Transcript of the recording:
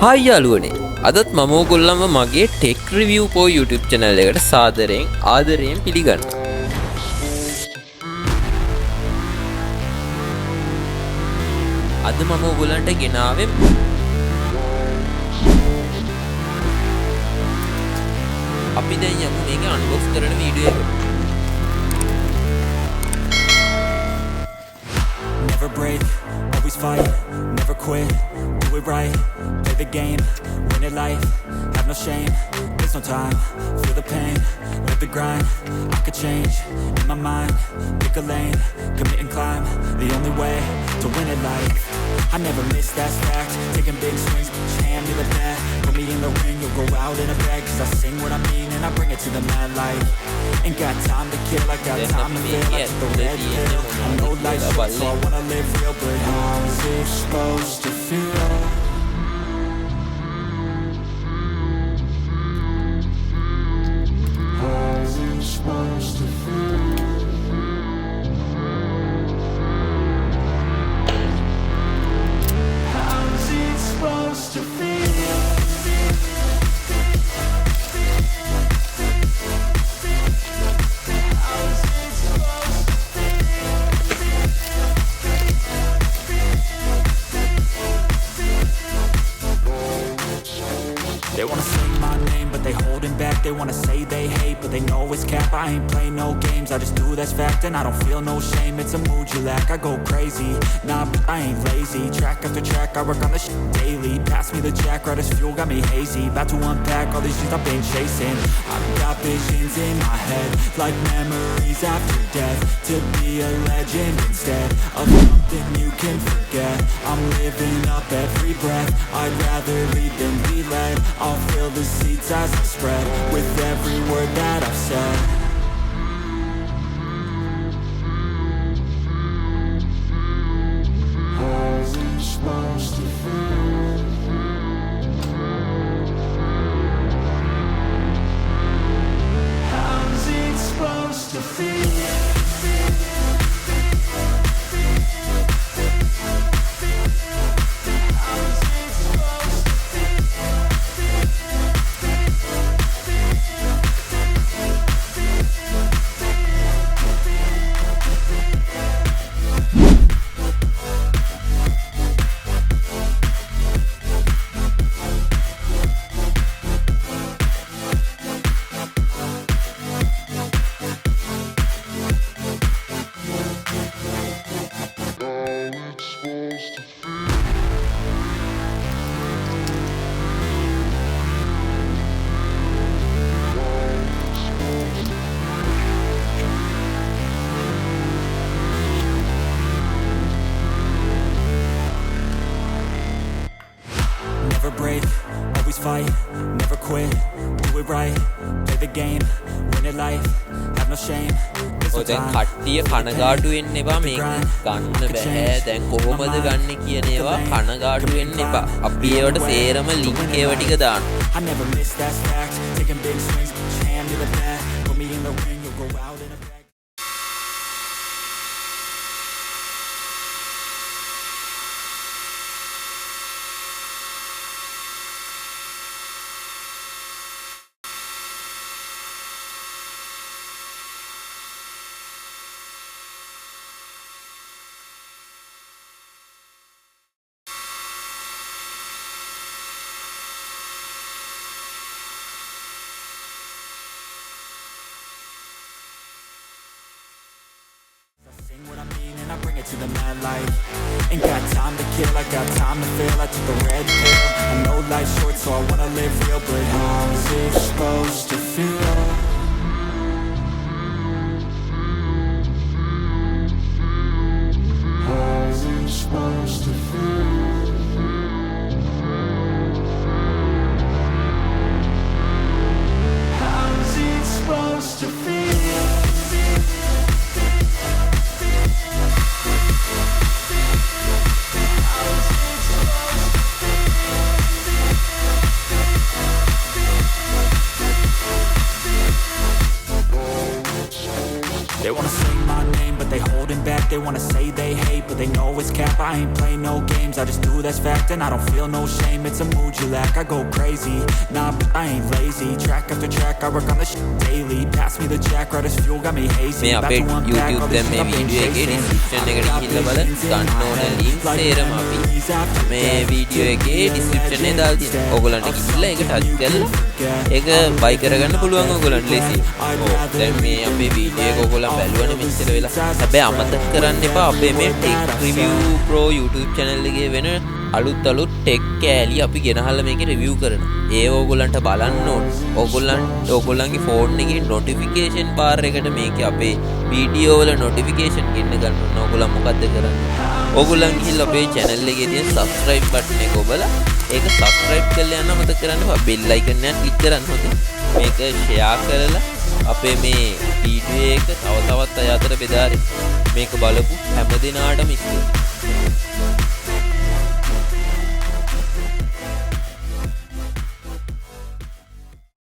Hi යාළුවනේ අදත් මම ඔයගොල්ලන්ව මගේ ටෙක් රිවිව් පෝ YouTube channel එකට සාදරයෙන් ආදරයෙන් පිළිගන්නවා. අද මම ඔයගොල්ලන්ට ගෙනාවේ අපි දැන් යමු මේක අන්බොක්ස් කරන වීඩියෝ එකට. Never break, always fight, never quit, do it right, play the game, win it life, have no shame, there's no time, feel the pain, live the grind, I could change, in my mind, pick a lane, commit and climb, the only way to win it life, I never miss that fact, taking big swings, hand me the bat, put me in the ring, you'll go out in a bag, cause I sing what I mean and I bring it to the mad light, ain't got time to kill, I got time to feel, I took the red pill, I know life's short so I wanna live real, but how's it supposed to feel? How's it supposed to feel? How's it supposed to feel? They wanna say my name, but they holding back. They wanna say they hate, but they know it's cap. I ain't play no games, I just do that's fact. And I don't feel no shame, it's a mood you lack. I go crazy, nah, but I ain't lazy. Track after track, I work on this shit daily. Pass me the jack, right as fuel, got me hazy. About to unpack all these shit I've been chasing. I've got visions in my head, like memories after death. To be a legend instead of something you can forget. I'm living up every breath, I'd rather lead than be led. I'll fill the seats as I spread with every word that I've said. How's it supposed to feel? How's it supposed to feel? Never break, always fight, never quit, do it right, play the game, win it life, have no shame, there's no දැන් time. කට්ටිය කනගාටු වෙන්න එපා මේක ගන්න බෑ දැන් කොහොමද ගන්න කියන ඒවා කනගාටු වෙන්න එපා අපි ඒවට සේරම ලින්ක් ඒවා ටික දානවා I never miss that fact, taking big swings, hand me the bat, put me in the ring, you'll go out in a bag. Sing what I mean and I bring it to the mad light. Ain't got time to kill, I got time to feel. I took the red pill, I know life's short so I wanna live real. But how's it supposed to feel? How's it supposed to feel? How's it supposed to feel? They wanna say my name, but they holding back. They wanna say they hate, hate, but they know it's cap. I ain't play no games, I just do that's fact. And I don't feel no shame, it's a mood you lack. I go crazy, nah, but I ain't lazy. Track after track, I work on the shit daily. Pass me the jack, right as fuel, got me hazy. මේ අපේ About to unpack YouTube all this දැන් මේ stuff I've been video එකේ chasing. description එකට ගිහිල්ලා බලන්න ගන්න ඕන link සේරම අපි මේ වීඩියෝ එකේ description එකේ දාලා තියෙනවා. ඕගොල්ලන්ට ගිහිල්ලා ඒක touch කරලා ඒක buy කරගන්න පුළුවන් ඕගොල්ලන්ට ලේසියෙන්. දැන් මේ අපේ වීඩියෝ එක ඕගොල්ලන් බැලුවනේ මෙච්චර වෙලා. හැබැයි අමතක කරන්න එපා අපේ මේ Tech Review Pro YouTube channel එකේ වෙන අලුත් ටෙක් කෑලි අපි ගෙනහල්ලා මේකේ රිවිව් කරනවා. ඒ ඕගොල්ලන්ට බලන්න ඕන. ඕගොල්ලන්ගේ ෆෝන් එකේ notification bar එකට මේකේ අපේ වීඩියෝ වල notification ගෙන්න ගන්න ඕන. ඕගොල්ලන් මොකද්ද කරන්නේ? ඕගොල්ලන් ගිහිල්ලා අපේ channel එකේ තියෙන subscribe button එක ඔබලා ඒක subscribe කරලා යන්න මතක කරන්න එපා. bell icon එක click කරන්න හොඳයි. මේක share කරලා අපේ මේ වීඩියෝ එක තව තවත් අය අතර බෙදාරි. මේක බලපු හැම දිනාටම ස්තුතියි.